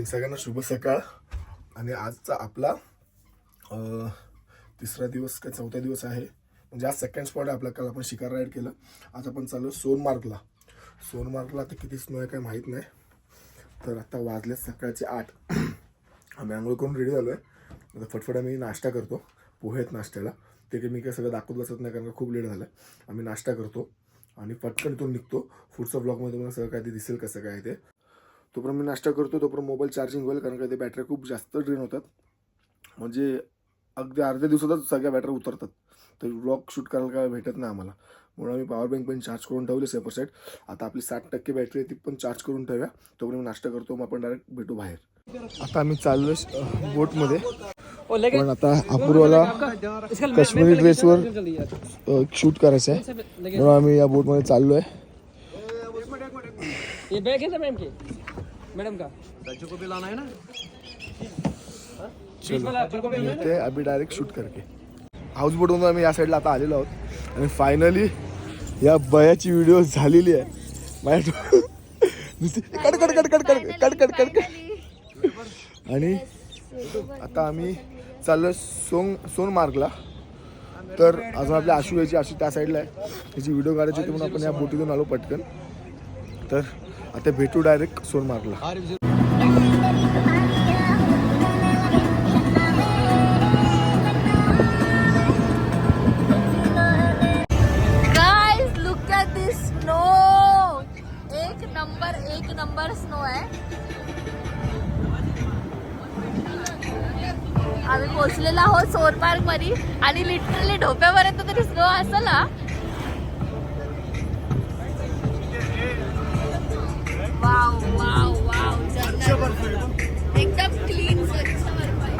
Morning, सगळ्यांना शुभ सकाळ. आणि आजचा आपला तिसरा दिवस काय चौथा दिवस आहे. म्हणजे आज सेकंड स्पॉट आहे आपला. काल आपण शिकार राईड केलं. आज आपण चाललो सोनमार्गला. आता किती स्नो आहे काय माहीत नाही. तर आता वाजले सकाळचे 8. आम्ही आंघोळ करून रेडी झालो आहे. आता फटफट आम्ही नाश्ता करतो. पोहे आहेत नाश्त्याला. ते काही मी काय सगळं दाखवत बसत नाही कारण का खूप लेट झालं. आम्ही नाश्ता करतो आणि पटकन इथून निघतो. पुढच्या ब्लॉगमध्ये तुम्हाला सगळं काय ते दिसेल कसं काय ते. तोपर्यंत मी नाश्ता करतो, तोपर्यंत मोबाईल चार्जिंग होईल कारण का ते बॅटऱ्या खूप जास्त ड्रेन होतात. म्हणजे अगदी अर्ध्या दिवसातच सगळ्या बॅटऱ्या उतरतात. तर ब्लॉग शूट करायला काय भेटत नाही आम्हाला. म्हणून आम्ही पॉवर बँक पण चार्ज करून ठेवले सेपर साईड. आता आपली 60% बॅटरी आहे ती पण चार्ज करून ठेवूया. तोपर्यंत मी नाश्ता करतो, मग आपण डायरेक्ट भेटू बाहेर. आता आम्ही चाललो बोटमध्ये. पण आता अपूर्वाला काश्मीरी ड्रेसवर शूट करायचं आहे म्हणून आम्ही या बोटमध्ये चाललो आहे. ये बैग है ना मैडम का बच्चों को भी लाना है ना. चलो मिळते अभी डायरेक्ट शूट करके. हाऊस बोटमधून आम्ही या साईडला आता आलेलो आहोत आणि फायनली या बयाची व्हिडिओ झालेली आहे. माझ्या cut cut cut cut cut cut cut cut cut. आणि आता आम्ही चाललो सोनमार्गला. तर अजून आपल्या आशू त्या साईडला आहे. त्याची व्हिडिओ काढायची होती म्हणून आपण या बोटीतून आलो पटकन. तर आता भेटू डायरेक्ट सोनमार्गला. Guys look at this snow. एक नंबर स्नो आहे. आम्ही पोहोचलेलो आहोत सोनमार्ग मध्ये आणि लिटरली ढोप्यापर्यंत तरी स्नो असेल ना. वाव वाव वाव एकदम क्लीन स्वच्छ बर्फ आहे.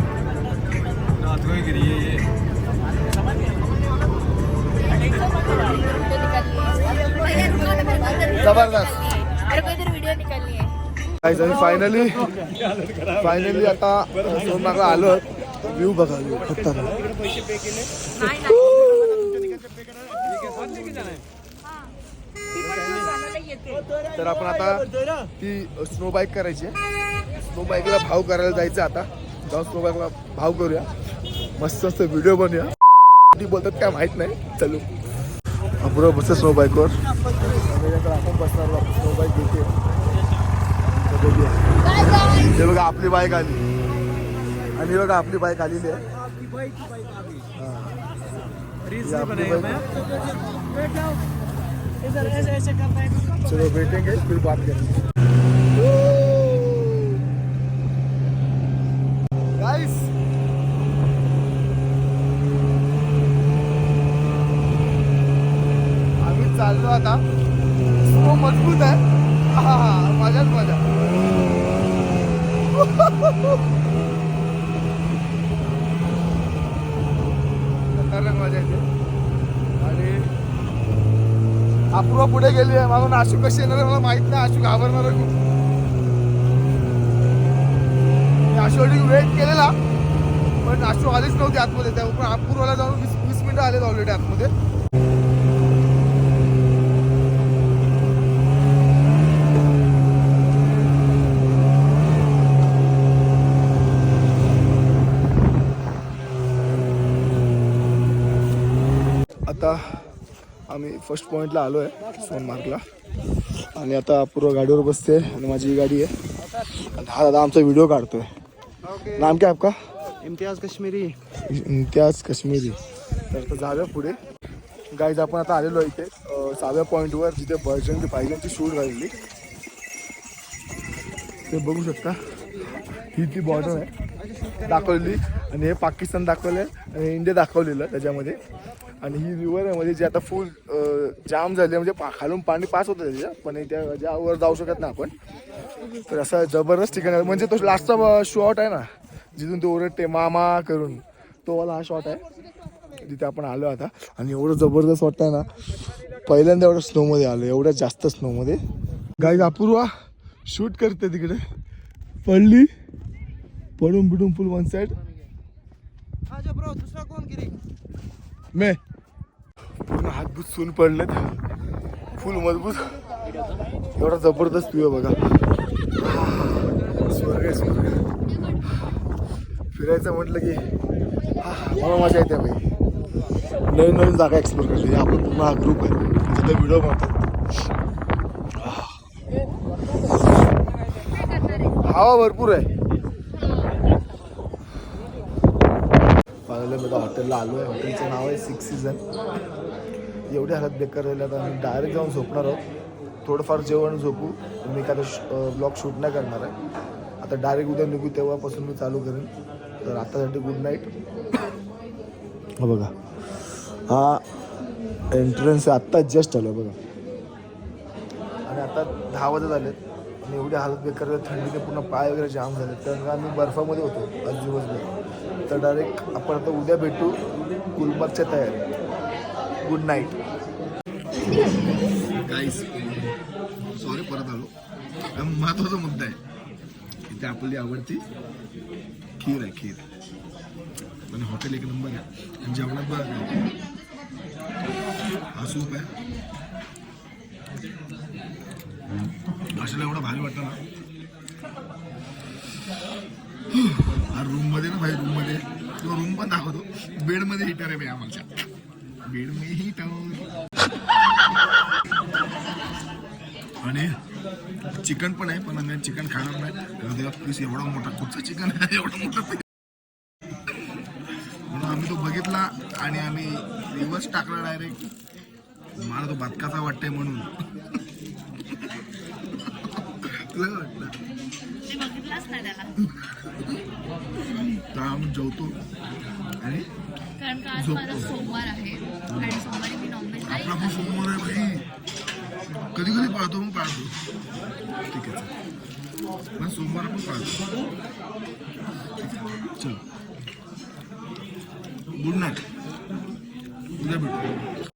जबरदस्त. वीडियो निकालनी है. फायनली आता सोनमार्गला आलो. व्ह्यू बघा, व्ह्यू खतरनाक. तर आपण आता ती स्नो बाईक करायची. स्नो बाईकला भाव करायला जायचं. आता जाऊन स्नो बाईकला भाव करूया. मस्त मस्त व्हिडिओ बनवूया. ती बोलतात काय माहित नाही. चलो अपूर्व बस स्नो बाईकवर. आपण बसणार स्नो बाईक घेते. हे बघा आपली बाईक आली आणि बघा आपली बाईक आलेली आहे. चलो बैठेंगे फिर बात करेंगे. गाइस आम्ही चाललो आता. स्नो मजबूत आहे. मजाच मजा. खतरनाक मजा येते. आणि अपूर्वा पुढे गेली आहे. मागून आशू कशी येणार आहे मला माहित नाही. आशू घाबरणार आहे खूप. आशूसाठी वेट केलेला पण आशू आलीच नव्हती आतमध्ये. त्यामुळे अपूर्वाला जाऊन 20 मिनिटं आले ऑलरेडी आतमध्ये. आता आम्ही फर्स्ट पॉईंटला आलो आहे सोनमार्गला. आणि आता अपूर्व गाडीवर बसते आणि माझी ही गाडी आहे. आणि हा दादा आमचा व्हिडिओ काढतोय. नाम क्या आपका? इम्तियाज कश्मीरी. इम्तियाज कश्मीरी. तर जाऊया पुढे. गाईज आपण आता आलेलो आहे इथे 6व्या पॉईंटवर जिथे बर्जनची पाहिजेची शूट झालेली. ते बघू शकता. ही ती बॉर्डर आहे दाखवलेली आणि हे पाकिस्तान दाखवलं आहे आणि इंडिया दाखवलेलं त्याच्यामध्ये. आणि ही रिव्हर आहे मध्ये जी आता फुल जाम झाली. म्हणजे खालून पाणी पास होतं त्याच्या पण त्या ज्यावर जाऊ शकत नाही आपण. तर असं जबरदस्त ठिकाण आहे. म्हणजे तो लास्टचा शॉट आहे ना जिथून तो ओरडते मामा करून, तो वाला हा शॉट आहे जिथे आपण आलो आता. आणि एवढं जबरदस्त वाटतं ना. पहिल्यांदा एवढं स्नोमध्ये आलो, एवढ्या जास्त स्नोमध्ये. गाईज अपूर्वा शूट करते तिकडे. पडली पडून बिडून फुल वन साईड. मे पूर्ण हातभूत सून पडलेत. फुल मजबूत. एवढा जबरदस्त व्ह्यू आहे बघा. फिरायचं म्हटलं की मला मजा येते भाई. नवीन नवीन जागा एक्सप्लोर करते. आपला पूर्ण हा ग्रुप आहे तिथे व्हिडिओ बनवतात. हवा भरपूर आहे. फायनली मी हॉटेलला आलो आहे. हॉटेलचं नाव आहे 6 सीझन. एवढी हालत बेकार झाली आता आम्ही डायरेक्ट जाऊन झोपणार आहोत. थोडंफार जेवण झोपू. मी एखादा ब्लॉग शूट नाही करणार आहे आता. डायरेक्ट उद्या निघू तेव्हापासून मी चालू करेन. तर आतासाठी गुड नाईट. हा बघा हा एंट्रन्स आहे. आत्ता जस्ट आलो बघा. आणि आता 10 वाजत आलेत आणि एवढी हालत बेकार झाली. थंडीने पूर्ण पाय वगैरे जाम झाले. तर आम्ही बर्फामध्ये होतो आज दिवसभर. तर डायरेक्ट आपण आता उद्या भेटू गुलमर्गच्या तयारी. गुड नाईट गाईस. सॉरी परत आलो. महत्वाचा मुद्दा आहे इथे आपली आवडती खीर आहे. खीर आणि हॉटेल एक नंबर आहे. आणि जेवणात बघा हा सूप आहे. अशाला एवढं भारी वाटतं ना. हा रूम मध्ये ना भाई. रूम मध्ये किंवा रूम पण दाखवतो. बेड मध्ये हिटर आहे भाई आम्हाला. बेड मध्ये हिटर आणि चिकन पण आहे. पण आम्ही चिकन खाणार नाही. पीस एवढा मोठा कुठचा चिकन आहे. एवढा मोठा पीस म्हणून आम्ही तो बघितला आणि आम्ही रिवर्स टाकला डायरेक्ट. मला तो बदकाचा वाटतंय म्हणून. तुला वाटलं तर आम्ही जेवतो आणि कारण का आज माझा सोमवार आहे आणि सोमवारी मी नॉनव्हेज नाही. आपला पण सोमवार आहे भाई. कधी कधी पाळतो मग पाळतो. ठीक आहे पण सोमवार पण पाळतो. चल गुड नाईट. उद्या भेटू.